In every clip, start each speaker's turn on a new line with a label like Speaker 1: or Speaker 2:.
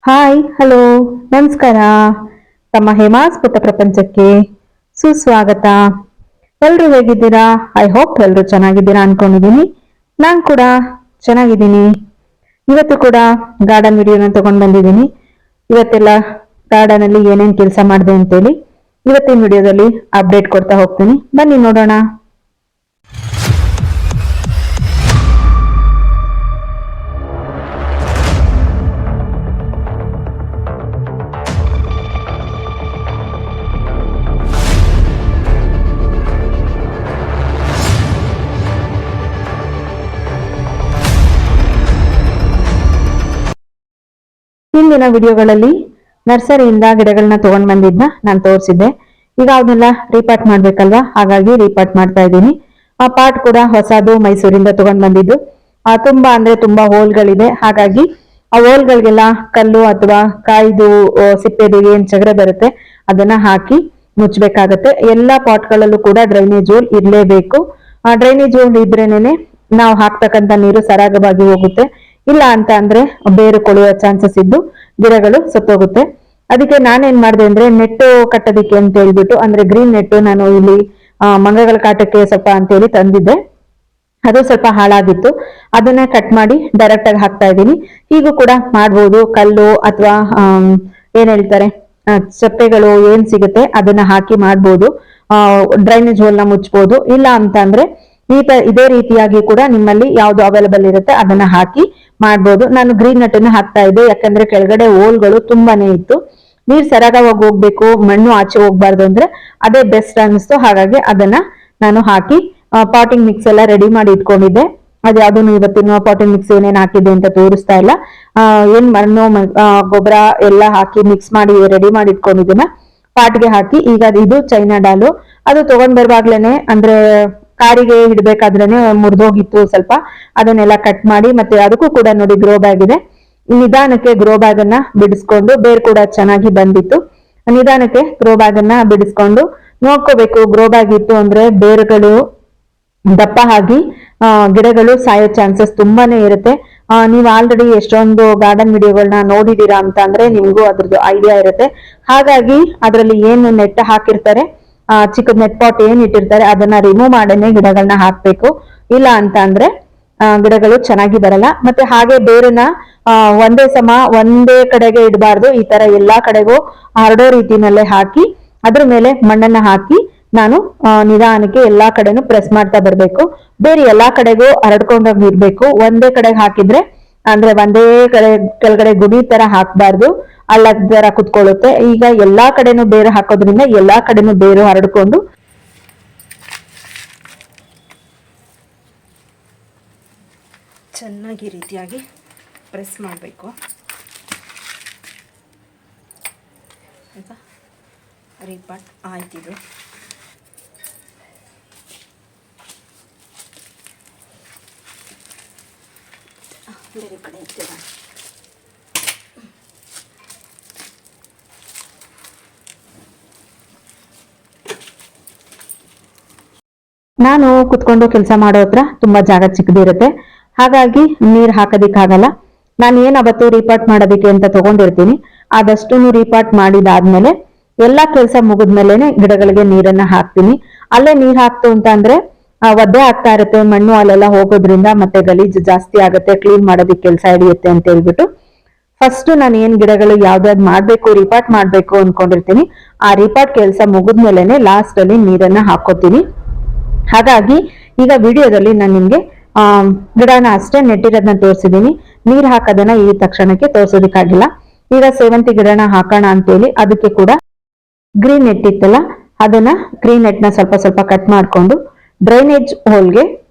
Speaker 1: Hi hello ನಮಸ್ಕಾರ. ತಮ್ಮ ಹೇಮಾಸ್ ಪುಟ್ಟ ಪ್ರಪಂಚಕ್ಕೆ ಸುಸ್ವಾಗತ. ಎಲ್ರು ಹೇಗಿದ್ದೀರಾ? ಐ ಹೋಪ್ ಎಲ್ರು ಚೆನ್ನಾಗಿದ್ದೀರಾ ಅನ್ಕೊಂಡಿದ್ದೀನಿ. ನಾನ್ ಕೂಡ ಚೆನ್ನಾಗಿದ್ದೀನಿ. ಇವತ್ತು ಕೂಡ ಗಾರ್ಡನ್ ವಿಡಿಯೋನ ತಗೊಂಡ್ ಬಂದಿದ್ದೀನಿ. ಇವತ್ತೆಲ್ಲ ಗಾರ್ಡನ್ ಅಲ್ಲಿ ಏನೇನ್ ಕೆಲಸ ಮಾಡಿದೆ ಅಂತೇಳಿ ಇವತ್ತಿನ ವಿಡಿಯೋದಲ್ಲಿ ಅಪ್ಡೇಟ್ ಕೊಡ್ತಾ ಹೋಗ್ತೀನಿ. ಬನ್ನಿ ನೋಡೋಣ. ಹಿಂದಿನ ವಿಡಿಯೋಗಳಲ್ಲಿ ನರ್ಸರಿಯಿಂದ ಗಿಡಗಳನ್ನ ತಗೊಂಡ್ ಬಂದಿದ್ನ ನಾನು ತೋರಿಸಿದ್ದೆ. ಈಗ ಅವನ್ನೆಲ್ಲ ರೀಪಾರ್ಟ್ ಮಾಡ್ಬೇಕಲ್ವಾ, ಹಾಗಾಗಿ ರೀಪಾರ್ಟ್ ಮಾಡ್ತಾ ಇದ್ದೀನಿ. ಆ ಪಾರ್ಟ್ ಕೂಡ ಹೊಸದು, ಮೈಸೂರಿಂದ ತಗೊಂಡ್ ಬಂದಿದ್ದು. ತುಂಬಾ ಅಂದ್ರೆ ತುಂಬಾ ಹೋಲ್ಗಳಿದೆ, ಹಾಗಾಗಿ ಆ ಹೋಲ್ಗಳಿಗೆಲ್ಲ ಕಲ್ಲು ಅಥವಾ ಕಾಯ್ದು ಸಿಪ್ಪೆದು ಏನ್ ಚಗರೆ ಬರುತ್ತೆ ಅದನ್ನ ಹಾಕಿ ಮುಚ್ಚಬೇಕಾಗತ್ತೆ. ಎಲ್ಲಾ ಪಾಟ್ಗಳಲ್ಲೂ ಕೂಡ ಡ್ರೈನೇಜ್ ಹೋಲ್ ಇರ್ಲೇಬೇಕು. ಆ ಡ್ರೈನೇಜ್ ಹೋಲ್ ಇದ್ರೇನೆ ನಾವು ಹಾಕ್ತಕ್ಕಂತ ನೀರು ಸರಾಗವಾಗಿ ಹೋಗುತ್ತೆ. ಇಲ್ಲ ಅಂತ ಅಂದ್ರೆ ಬೇರು ಕೊಳೆಯೋ ಚಾನ್ಸಸ್ ಇದ್ದು ಗಿಡಗಳು ಸತ್ತೋಗುತ್ತೆ. ಅದಕ್ಕೆ ನಾನೇನ್ ಮಾಡಿದೆ ಅಂದ್ರೆ ನೆಟ್ಟು ಕಟ್ಟೋದಿಕ್ಕೆ ಅಂತ ಹೇಳ್ಬಿಟ್ಟು, ಅಂದ್ರೆ ಗ್ರೀನ್ ನೆಟ್ಟು ನಾನು ಇಲ್ಲಿ ಮಂಗಗಳ ಕಾಟಕ್ಕೆ ಸ್ವಲ್ಪ ಅಂತ ಹೇಳಿ ತಂದಿದ್ದೆ. ಅದು ಸ್ವಲ್ಪ ಹಾಳಾಗಿತ್ತು, ಅದನ್ನ ಕಟ್ ಮಾಡಿ ಡೈರೆಕ್ಟ್ ಆಗಿ ಹಾಕ್ತಾ ಇದ್ದೀನಿ. ಹೀಗೂ ಕೂಡ ಮಾಡ್ಬೋದು. ಕಲ್ಲು ಅಥವಾ ಏನ್ ಹೇಳ್ತಾರೆ ಚಪ್ಪೆಗಳು ಏನ್ ಸಿಗುತ್ತೆ ಅದನ್ನ ಹಾಕಿ ಮಾಡ್ಬೋದು. ಡ್ರೈನೇಜ್ ಹೋಲ್ ನ ಮುಚ್ಬೋದು. ಇಲ್ಲ ಅಂತ ಅಂದ್ರೆ ಇದೇ ರೀತಿಯಾಗಿ ಕೂಡ ನಿಮ್ಮಲ್ಲಿ ಯಾವ್ದು ಅವೈಲಬಲ್ ಇರುತ್ತೆ ಅದನ್ನ ಹಾಕಿ ಮಾಡ್ಬೋದು. ನಾನು ಗ್ರೀನ್ ನೆಟ್ ಅನ್ನ ಹಾಕ್ತಾ ಇದ್ದೆ, ಯಾಕಂದ್ರೆ ಕೆಳಗಡೆ ಹೋಲ್ಗಳು ತುಂಬಾನೇ ಇತ್ತು. ನೀರ್ ಸರಾಗವಾಗಿ ಹೋಗ್ಬೇಕು, ಮಣ್ಣು ಆಚೆ ಹೋಗ್ಬಾರ್ದು ಅಂದ್ರೆ ಅದೇ ಬೆಸ್ಟ್ ಅನಿಸ್ತು. ಹಾಗಾಗಿ ಅದನ್ನ ನಾನು ಹಾಕಿ ಪಾಟಿಂಗ್ ಮಿಕ್ಸ್ ಎಲ್ಲ ರೆಡಿ ಮಾಡಿ ಇಟ್ಕೊಂಡಿದ್ದೆ. ಅದ್ಯಾವ್ದು ಇವತ್ತಿನ ಪಾಟಿಂಗ್ ಮಿಕ್ಸ್ ಏನೇನ್ ಹಾಕಿದೆ ಅಂತ ತೋರಿಸ್ತಾ ಇಲ್ಲ. ಏನ್ ಮಣ್ಣು ಗೊಬ್ಬರ ಎಲ್ಲ ಹಾಕಿ ಮಿಕ್ಸ್ ಮಾಡಿ ರೆಡಿ ಮಾಡಿ ಇಟ್ಕೊಂಡಿದ್ದೀನ ಪಾಟ್ಗೆ ಹಾಕಿ. ಈಗ ಇದು ಚೈನಾ ಡಾಲು, ಅದು ತಗೊಂಡ್ ಬರ್ವಾಗ್ಲೇನೆ ಅಂದ್ರೆ ಕಾರಿಗೆ ಇಡ್ಬೇಕಾದ್ರೇನೆ ಮುರಿದೋಗಿತ್ತು ಸ್ವಲ್ಪ. ಅದನ್ನೆಲ್ಲ ಕಟ್ ಮಾಡಿ, ಮತ್ತೆ ಅದಕ್ಕೂ ಕೂಡ ನೋಡಿ ಗ್ರೋ ಬ್ಯಾಗ್ ಇದೆ. ನಿಧಾನಕ್ಕೆ ಗ್ರೋ ಬ್ಯಾಗ್ ಅನ್ನ ಬಿಡಿಸ್ಕೊಂಡು, ಬೇರ್ ಕೂಡ ಚೆನ್ನಾಗಿ ಬಂದಿತ್ತು. ನಿಧಾನಕ್ಕೆ ಗ್ರೋ ಬ್ಯಾಗ್ ಅನ್ನ ಬಿಡಿಸ್ಕೊಂಡು ನೋಡ್ಕೋಬೇಕು. ಗ್ರೋ ಬ್ಯಾಗ್ ಇತ್ತು ಅಂದ್ರೆ ಬೇರುಗಳು ದಪ್ಪ ಆಗಿ ಗಿಡಗಳು ಸಾಯೋ ಚಾನ್ಸಸ್ ತುಂಬಾನೇ ಇರುತ್ತೆ. ನೀವು ಆಲ್ರೆಡಿ ಎಷ್ಟೊಂದು ಗಾರ್ಡನ್ ವಿಡಿಯೋಗಳನ್ನ ನೋಡಿದೀರಾ ಅಂತ ಅಂದ್ರೆ ನಿಮ್ಗೂ ಅದ್ರದ್ದು ಐಡಿಯಾ ಇರುತ್ತೆ. ಹಾಗಾಗಿ ಅದರಲ್ಲಿ ಏನು ನೆಟ್ ಹಾಕಿರ್ತಾರೆ, ಚಿಕ್ಕದ್ ನೆಟ್ ಪಾಟ್ ಏನ್ ಇಟ್ಟಿರ್ತಾರೆ ಅದನ್ನ ರಿಮೂವ್ ಮಾಡೇನೆ ಗಿಡಗಳನ್ನ ಹಾಕ್ಬೇಕು. ಇಲ್ಲ ಅಂತ ಅಂದ್ರೆ ಗಿಡಗಳು ಚೆನ್ನಾಗಿ ಬರಲ್ಲ. ಮತ್ತೆ ಹಾಗೆ ಬೇರನ್ನ ಒಂದೇ ಕಡೆಗೆ ಇಡಬಾರ್ದು. ಈ ತರ ಎಲ್ಲಾ ಕಡೆಗೂ ಹರಡೋ ರೀತಿನಲ್ಲೇ ಹಾಕಿ ಅದ್ರ ಮೇಲೆ ಮಣ್ಣನ್ನ ಹಾಕಿ ನಾನು ನಿಧಾನಕ್ಕೆ ಎಲ್ಲಾ ಕಡೆನೂ ಪ್ರೆಸ್ ಮಾಡ್ತಾ ಬರ್ಬೇಕು. ಬೇರೆ ಎಲ್ಲಾ ಕಡೆಗೂ ಹರಡ್ಕೊಂಡೋಗಿ ಇರ್ಬೇಕು. ಒಂದೇ ಕಡೆಗೆ ಹಾಕಿದ್ರೆ ಅಂದ್ರೆ ಒಂದೇ ಕಡೆ ಕೆಳಗಡೆ ಗುಡಿ ತರ ಹಾಕ್ಬಾರ್ದು, ಅಲ್ಲ ತರ ಕುತ್ಕೊಳ್ಳುತ್ತೆ. ಈಗ ಎಲ್ಲಾ ಕಡೆನೂ ಬೇರು ಹಾಕೋದ್ರಿಂದ ಎಲ್ಲಾ ಕಡೆನೂ ಬೇರು ಹರಡ್ಕೊಂಡು ಚೆನ್ನಾಗಿ ರೀತಿಯಾಗಿ ಪ್ರೆಸ್ ಮಾಡಬೇಕು. ಆಯ್ತಾ? ರೀಪಾರ್ಟ್ ಆಯ್ತಿದು. ಬೇರೆ ಕಡೆ ಇರ್ತೀರ. ನಾನು ಕುತ್ಕೊಂಡು ಕೆಲಸ ಮಾಡೋ ಹತ್ರ ತುಂಬಾ ಜಾಗ ಚಿಕ್ಕದಿರುತ್ತೆ, ಹಾಗಾಗಿ ನೀರ್ ಹಾಕೋದಿಕ್ಕಾಗಲ್ಲ. ನಾನು ಏನ್ ಅವತ್ತು ರೀಪಾರ್ಟ್ ಮಾಡೋದಿಕ್ಕೆ ಅಂತ ತಗೊಂಡಿರ್ತೀನಿ ಆದಷ್ಟು ರೀಪಾರ್ಟ್ ಮಾಡಿದಾದ್ಮೇಲೆ ಎಲ್ಲಾ ಕೆಲಸ ಮುಗಿದ್ಮೇಲೆನೆ ಗಿಡಗಳಿಗೆ ನೀರನ್ನ ಹಾಕ್ತೀನಿ. ಅಲ್ಲೇ ನೀರ್ ಹಾಕ್ತು ಅಂತ ಅಂದ್ರೆ ಒದ್ದೆ ಆಗ್ತಾ ಇರುತ್ತೆ, ಮಣ್ಣು ಅಲ್ಲೆಲ್ಲ ಹೋಗೋದ್ರಿಂದ ಮತ್ತೆ ಗಲೀಜು ಜಾಸ್ತಿ ಆಗುತ್ತೆ, ಕ್ಲೀನ್ ಮಾಡೋದಿಕ್ ಕೆಲಸ ಹಿಡಿಯುತ್ತೆ ಅಂತ ಹೇಳ್ಬಿಟ್ಟು ಫಸ್ಟ್ ನಾನು ಏನ್ ಗಿಡಗಳು ಯಾವ್ದಾದ್ ಮಾಡ್ಬೇಕು ರೀಪಾರ್ಟ್ ಮಾಡ್ಬೇಕು ಅನ್ಕೊಂಡಿರ್ತೀನಿ ಆ ರೀಪಾರ್ಟ್ ಕೆಲಸ ಮುಗಿದ್ಮೇಲೆನೆ ಲಾಸ್ಟ್ ಅಲ್ಲಿ ನೀರನ್ನ ಹಾಕೋತೀನಿ. ಹಾಗಾಗಿ ಈಗ ವಿಡಿಯೋದಲ್ಲಿ ನಾನು ನಿಮ್ಗೆ ಗಿಡನ ಅಷ್ಟೇ ನೆಟ್ಟಿರೋದನ್ನ ತೋರಿಸಿದೀನಿ. ನೀರ್ ಹಾಕೋದನ್ನ ಈ ತಕ್ಷಣಕ್ಕೆ ತೋರ್ಸೋದಿಕ್ಕಾಗಿಲ್ಲ. ಈಗ ಸೇವಂತಿ ಗಿಡನ ಹಾಕೋಣ ಅಂತೇಳಿ ಅದಕ್ಕೆ ಕೂಡ ಗ್ರೀನ್ ನೆಟ್ ಇತ್ತಲ್ಲ ಅದನ್ನ ಗ್ರೀನ್ ನೆಟ್ ನ ಸ್ವಲ್ಪ ಸ್ವಲ್ಪ ಕಟ್ ಮಾಡ್ಕೊಂಡು ಡ್ರೈನೇಜ್ ಹೋಲ್ಗೆ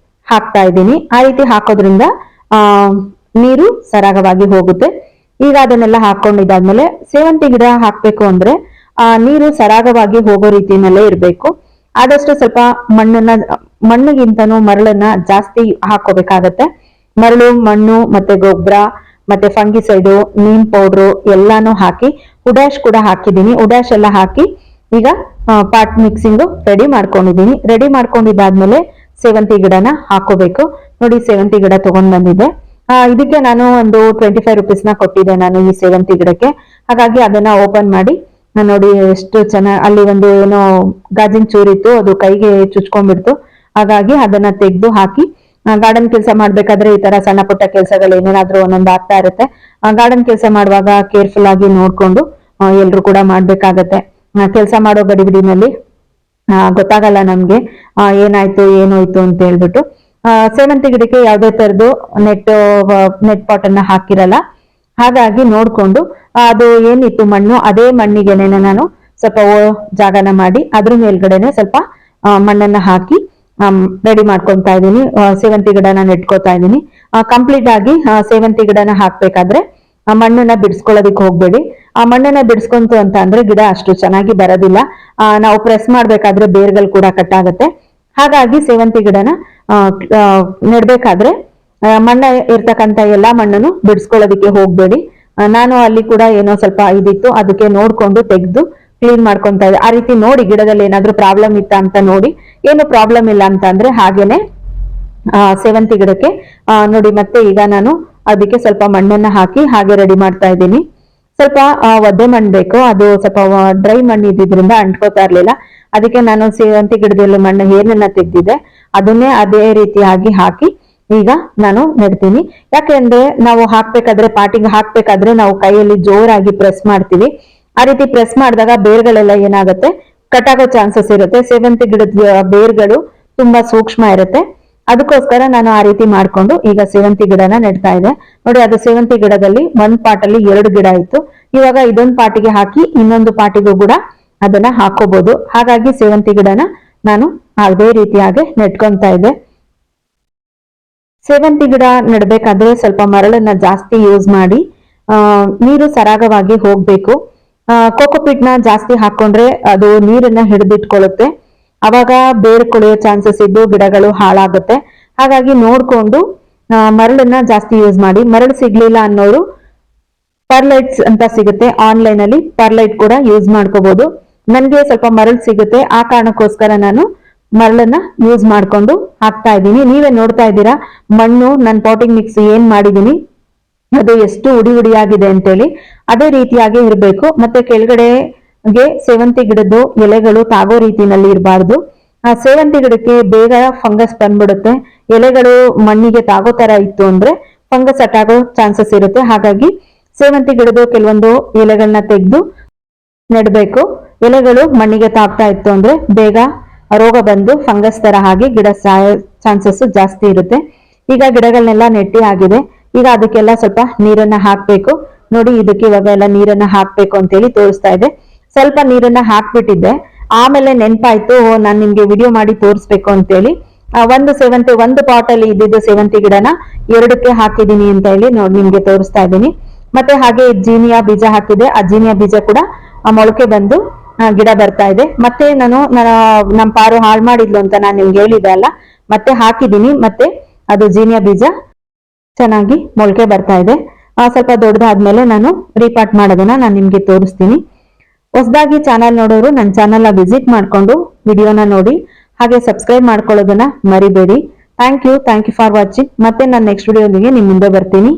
Speaker 1: ಹಾಕ್ತಾ ಇದ್ದೀನಿ. ಆ ರೀತಿ ಹಾಕೋದ್ರಿಂದ ನೀರು ಸರಾಗವಾಗಿ ಹೋಗುತ್ತೆ. ಈಗ ಅದನ್ನೆಲ್ಲ ಹಾಕೊಂಡಿದ್ದಾದ್ಮೇಲೆ ಸೇವಂತಿ ಗಿಡ ಹಾಕ್ಬೇಕು ಅಂದ್ರೆ ನೀರು ಸರಾಗವಾಗಿ ಹೋಗೋ ರೀತಿನಲ್ಲೇ ಇರ್ಬೇಕು. ಆದಷ್ಟು ಸ್ವಲ್ಪ ಮಣ್ಣಿಗಿಂತನೂ ಮರಳನ್ನ ಜಾಸ್ತಿ ಹಾಕೋಬೇಕಾಗತ್ತೆ. ಮರಳು, ಮಣ್ಣು ಮತ್ತೆ ಗೊಬ್ಬರ ಮತ್ತೆ ಫಂಗಿಸೈಡು, ನೀಮ್ ಪೌಡ್ರು ಎಲ್ಲಾನು ಹಾಕಿ ಉಡಾಶ್ ಕೂಡ ಹಾಕಿದೀನಿ. ಉಡಾಶ್ ಎಲ್ಲ ಹಾಕಿ ಈಗ ಪಾಟ್ ಮಿಕ್ಸಿಂಗ್ ರೆಡಿ ಮಾಡ್ಕೊಂಡಿದೀನಿ. ರೆಡಿ ಮಾಡ್ಕೊಂಡಿದ್ದಾದ್ಮೇಲೆ ಸೇವಂತಿ ಗಿಡನ ಹಾಕೋಬೇಕು. ನೋಡಿ ಸೇವಂತಿ ಗಿಡ ತಗೊಂಡ್ ಬಂದಿದ್ದೆ. ಇದಕ್ಕೆ ನಾನು ಒಂದು 25 ರುಪೀಸ್ನ ಕೊಟ್ಟಿದ್ದೆ ನಾನು ಈ ಸೇವಂತಿ ಗಿಡಕ್ಕೆ. ಹಾಗಾಗಿ ಅದನ್ನ ಓಪನ್ ಮಾಡಿ ನೋಡಿ ಎಷ್ಟು ಚೆನ್ನಾಗಿ, ಅಲ್ಲಿ ಒಂದು ಏನೋ ಗಾಜಿನ ಚೂರಿತ್ತು, ಅದು ಕೈಗೆ ಚುಚ್ಕೊಂಡ್ಬಿಡ್ತು. ಹಾಗಾಗಿ ಅದನ್ನ ತೆಗೆದು ಹಾಕಿ, ಗಾರ್ಡನ್ ಕೆಲಸ ಮಾಡ್ಬೇಕಾದ್ರೆ ಈ ತರ ಸಣ್ಣ ಪುಟ್ಟ ಕೆಲಸಗಳು ಏನೇನಾದ್ರೂ ಒಂದೊಂದು ಆಗ್ತಾ ಇರುತ್ತೆ. ಗಾರ್ಡನ್ ಕೆಲಸ ಮಾಡುವಾಗ ಕೇರ್ಫುಲ್ ಆಗಿ ನೋಡ್ಕೊಂಡು ಎಲ್ರು ಕೂಡ ಮಾಡ್ಬೇಕಾಗತ್ತೆ. ಕೆಲಸ ಮಾಡೋ ಗಡಿಬಿಡಿನಲ್ಲಿ ಗೊತ್ತಾಗಲ್ಲ ನಮ್ಗೆ ಏನಾಯ್ತು ಏನೋಯ್ತು ಅಂತ ಹೇಳ್ಬಿಟ್ಟು. ಸೇವಂತಿ ಗಿಡಕ್ಕೆ ಯಾವ್ದೇ ತರದ್ದು ನೆಟ್ ಪಾಟ್ ಅನ್ನ ಹಾಕಿರಲ್ಲ. ಹಾಗಾಗಿ ನೋಡ್ಕೊಂಡು ಅದು ಏನಿತ್ತು ಮಣ್ಣು, ಅದೇ ಮಣ್ಣಿಗೆನೆ ನಾನು ಸ್ವಲ್ಪ ಜಾಗನ ಮಾಡಿ ಅದ್ರ ಮೇಲ್ಗಡೆನೆ ಸ್ವಲ್ಪ ಮಣ್ಣನ್ನ ಹಾಕಿ ರೆಡಿ ಮಾಡ್ಕೊಂತಾ ಇದ್ದೀನಿ. ಸೇವಂತಿ ಗಿಡನ ನೆಟ್ಕೋತಾ ಇದ್ದೀನಿ. ಕಂಪ್ಲೀಟ್ ಆಗಿ ಸೇವಂತಿ ಗಿಡನ ಹಾಕ್ಬೇಕಾದ್ರೆ ಮಣ್ಣನ್ನ ಬಿಡಿಸ್ಕೊಳ್ಳೋದಿಕ್ ಹೋಗ್ಬೇಡಿ. ಆ ಮಣ್ಣನ್ನ ಬಿಡಿಸ್ಕೊಂತು ಅಂತ ಅಂದ್ರೆ ಗಿಡ ಅಷ್ಟು ಚೆನ್ನಾಗಿ ಬರೋದಿಲ್ಲ. ನಾವು ಪ್ರೆಸ್ ಮಾಡ್ಬೇಕಾದ್ರೆ ಬೇರ್ಗಳು ಕೂಡ ಕಟ್ಟಾಗತ್ತೆ. ಹಾಗಾಗಿ ಸೇವಂತಿ ಗಿಡನ ನೆಡ್ಬೇಕಾದ್ರೆ ಮಣ್ಣ ಇರ್ತಕ್ಕಂತ ಎಲ್ಲಾ ಮಣ್ಣನ್ನು ಬಿಡಿಸ್ಕೊಳ್ಳೋದಿಕ್ಕೆ ಹೋಗ್ಬೇಡಿ. ನಾನು ಅಲ್ಲಿ ಕೂಡ ಏನೋ ಸ್ವಲ್ಪ ಇದಿತ್ತು, ಅದಕ್ಕೆ ನೋಡ್ಕೊಂಡು ತೆಗೆದು ಕ್ಲೀನ್ ಮಾಡ್ಕೊಂತಾ ಇದ್ದೆ. ಆ ರೀತಿ ನೋಡಿ ಗಿಡದಲ್ಲಿ ಏನಾದ್ರೂ ಪ್ರಾಬ್ಲಮ್ ಇತ್ತ ಅಂತ ನೋಡಿ, ಏನು ಪ್ರಾಬ್ಲಮ್ ಇಲ್ಲ ಅಂತ ಅಂದ್ರೆ ಹಾಗೇನೆ ಸೇವಂತಿ ಗಿಡಕ್ಕೆ ನೋಡಿ. ಮತ್ತೆ ಈಗ ನಾನು ಅದಕ್ಕೆ ಸ್ವಲ್ಪ ಮಣ್ಣನ್ನ ಹಾಕಿ ಹಾಗೆ ರೆಡಿ ಮಾಡ್ತಾ ಇದ್ದೀನಿ. ಸ್ವಲ್ಪ ಒದ್ದೆ ಮಣ್ಣು ಬೇಕು, ಅದು ಸ್ವಲ್ಪ ಡ್ರೈ ಮಣ್ಣು ಇದ್ದಿದ್ರಿಂದ ಅಂಟ್ಕೋತಾ ಇರ್ಲಿಲ್ಲ. ಅದಕ್ಕೆ ನಾನು ಸೇವಂತಿ ಗಿಡದಲ್ಲಿ ಮಣ್ಣು ಏನನ್ನ ತೆಗ್ದಿದ್ದೆ ಅದನ್ನೇ ಅದೇ ರೀತಿಯಾಗಿ ಹಾಕಿ ಈಗ ನಾನು ನೆಡ್ತೀನಿ. ಯಾಕೆಂದ್ರೆ ನಾವು ಹಾಕ್ಬೇಕಾದ್ರೆ, ಪಾಟಿಗೆ ಹಾಕ್ಬೇಕಾದ್ರೆ ನಾವು ಕೈಯಲ್ಲಿ ಜೋರಾಗಿ ಪ್ರೆಸ್ ಮಾಡ್ತೀವಿ. ಆ ರೀತಿ ಪ್ರೆಸ್ ಮಾಡಿದಾಗ ಬೇರ್ಗಳೆಲ್ಲ ಏನಾಗುತ್ತೆ, ಕಟ್ಟಾಗೋ ಚಾನ್ಸಸ್ ಇರುತ್ತೆ. ಸೇವಂತಿ ಗಿಡದ ಬೇರ್ಗಳು ತುಂಬಾ ಸೂಕ್ಷ್ಮ ಇರುತ್ತೆ. ಅದಕ್ಕೋಸ್ಕರ ನಾನು ಆ ರೀತಿ ಮಾಡ್ಕೊಂಡು ಈಗ ಸೇವಂತಿ ಗಿಡನ ನೆಡ್ತಾ ಇದೆ. ನೋಡಿ, ಅದು ಸೇವಂತಿ ಗಿಡದಲ್ಲಿ ಒಂದ್ ಪಾಟಲ್ಲಿ 2 ಗಿಡ ಇತ್ತು. ಇವಾಗ ಇದೊಂದು ಪಾಟಿಗೆ ಹಾಕಿ ಇನ್ನೊಂದು ಪಾಟಿಗೂ ಕೂಡ ಅದನ್ನ ಹಾಕೋಬಹುದು. ಹಾಗಾಗಿ ಸೇವಂತಿ ಗಿಡನ ನಾನು ಅದೇ ರೀತಿಯಾಗಿ ನೆಟ್ಕೊಂತಾ ಇದ್ದೆ. ಸೇವಂತಿ ಗಿಡ ನೆಡ್ಬೇಕಾದ್ರೆ ಸ್ವಲ್ಪ ಮರಳನ್ನ ಜಾಸ್ತಿ ಯೂಸ್ ಮಾಡಿ, ನೀರು ಸರಾಗವಾಗಿ ಹೋಗ್ಬೇಕು. ಕೋಕೋಪಿಟ್ ನ ಜಾಸ್ತಿ ಹಾಕೊಂಡ್ರೆ ಅದು ನೀರನ್ನ ಹಿಡಿದಿಟ್ಕೊಳ್ಳುತ್ತೆ. ಅವಾಗ ಬೇರು ಕೊಳೆಯೋ ಚಾನ್ಸಸ್ ಇದ್ದು ಗಿಡಗಳು ಹಾಳಾಗುತ್ತೆ. ಹಾಗಾಗಿ ನೋಡ್ಕೊಂಡು ಮರಳನ್ನ ಜಾಸ್ತಿ ಯೂಸ್ ಮಾಡಿ. ಮರಳು ಸಿಗ್ಲಿಲ್ಲ ಅನ್ನೋರು ಪರ್ಲೈಟ್ಸ್ ಅಂತ ಸಿಗುತ್ತೆ ಆನ್ಲೈನ್ ಅಲ್ಲಿ, ಪರ್ಲೈಟ್ ಕೂಡ ಯೂಸ್ ಮಾಡ್ಕೋಬಹುದು. ನನ್ಗೆ ಸ್ವಲ್ಪ ಮರಳು ಸಿಗುತ್ತೆ, ಆ ಕಾರಣಕ್ಕೋಸ್ಕರ ನಾನು ಮರಳನ್ನ ಯೂಸ್ ಮಾಡ್ಕೊಂಡು ಹಾಕ್ತಾ ಇದ್ದೀನಿ. ನೀವೇ ನೋಡ್ತಾ ಇದ್ದೀರಾ ಮಣ್ಣು, ನನ್ನ ಪಾಟಿಂಗ್ ಮಿಕ್ಸ್ ಏನ್ ಮಾಡಿದೀನಿ ಅದು ಎಷ್ಟು ಉಡಿ ಉಡಿಯಾಗಿದೆ ಅಂತೇಳಿ. ಅದೇ ರೀತಿಯಾಗಿ ಇರಬೇಕು. ಮತ್ತೆ ಕೆಳಗಡೆಗೆ ಸೇವಂತಿ ಗಿಡದ್ದು ಎಲೆಗಳು ತಾಗೋ ರೀತಿನಲ್ಲಿ ಇರಬಾರ್ದು. ಆ ಸೇವಂತಿ ಗಿಡಕ್ಕೆ ಬೇಗ ಫಂಗಸ್ ಬಂದ್ಬಿಡುತ್ತೆ. ಎಲೆಗಳು ಮಣ್ಣಿಗೆ ತಾಗೋ ತರ ಇತ್ತು ಅಂದ್ರೆ ಫಂಗಸ್ ಅಟ್ಟಾಗೋ ಚಾನ್ಸಸ್ ಇರುತ್ತೆ. ಹಾಗಾಗಿ ಸೇವಂತಿ ಗಿಡದ ಕೆಲವೊಂದು ಎಲೆಗಳನ್ನ ತೆಗೆದು ನೆಡ್ಬೇಕು. ಎಲೆಗಳು ಮಣ್ಣಿಗೆ ತಾಗ್ತಾ ಇತ್ತು ಅಂದ್ರೆ ಬೇಗ ರೋಗ ಬಂದು ಫಂಗಸ್ ತರ ಆಗಿ ಗಿಡ ಸಾಯೋ ಚಾನ್ಸಸ್ ಜಾಸ್ತಿ ಇರುತ್ತೆ. ಈಗ ಗಿಡಗಳನ್ನೆಲ್ಲ ನೆಟ್ಟಿ ಆಗಿದೆ. ಈಗ ಅದಕ್ಕೆಲ್ಲ ಸ್ವಲ್ಪ ನೀರನ್ನ ಹಾಕ್ಬೇಕು. ನೋಡಿ, ಇದಕ್ಕೆ ಇವಾಗ ಎಲ್ಲ ನೀರನ್ನ ಹಾಕ್ಬೇಕು ಅಂತೇಳಿ ತೋರಿಸ್ತಾ ಇದೆ. ಸ್ವಲ್ಪ ನೀರನ್ನ ಹಾಕ್ಬಿಟ್ಟಿದ್ದೆ, ಆಮೇಲೆ ನೆನ್ಪಾಯ್ತು ನಾನ್ ನಿಮ್ಗೆ ವಿಡಿಯೋ ಮಾಡಿ ತೋರಿಸ್ಬೇಕು ಅಂತೇಳಿ ಒಂದು ಪಾಟ್ ಅಲ್ಲಿ ಇದ್ದಿದ್ದು ಸೇವಂತಿ ಗಿಡನ 2ಕ್ಕೆ ಹಾಕಿದೀನಿ ಅಂತ ಹೇಳಿ ನೋಡಿ ನಿಮ್ಗೆ ತೋರಿಸ್ತಾ ಇದ್ದೀನಿ. ಮತ್ತೆ ಹಾಗೆ ಜೀನಿಯಾ ಬೀಜ ಹಾಕಿದೆ, ಆ ಜೀನಿಯಾ ಬೀಜ ಕೂಡ ಮೊಳಕೆ ಬಂದು ಗಿಡ ಬರ್ತಾ ಇದೆ. ಮತ್ತೆ ನಾನು ನಮ್ ಪಾರು ಹಾಳು ಮಾಡಿದ್ಲು ಅಂತ ನಾನು ನಿಮ್ಗೆ ಹೇಳಿದೆ ಅಲ್ಲ, ಮತ್ತೆ ಹಾಕಿದೀನಿ. ಮತ್ತೆ ಅದು ಜೀನಿಯಾ ಬೀಜ ಚೆನ್ನಾಗಿ ಮೊಳಕೆ ಬರ್ತಾ ಇದೆ. ಸ್ವಲ್ಪ ದೊಡ್ಡದಾದ್ಮೇಲೆ ನಾನು ರೀಪಾರ್ಟ್ ಮಾಡೋದನ್ನ ನಾನು ನಿಮ್ಗೆ ತೋರಿಸ್ತೀನಿ. ಹೊಸದಾಗಿ ಚಾನಲ್ ನೋಡೋರು ನನ್ನ ಚಾನಲ್ನ ವಿಸಿಟ್ ಮಾಡ್ಕೊಂಡು ವಿಡಿಯೋನ ನೋಡಿ, ಹಾಗೆ ಸಬ್ಸ್ಕ್ರೈಬ್ ಮಾಡ್ಕೊಳ್ಳೋದನ್ನ ಮರಿಬೇಡಿ. Thank you for watching. ಮತ್ತೆ ನಾನು ನೆಕ್ಸ್ಟ್ ವಿಡಿಯೋದಿಗೆ ನಿಮ್ ಮುಂದೆ ಬರ್ತೀನಿ.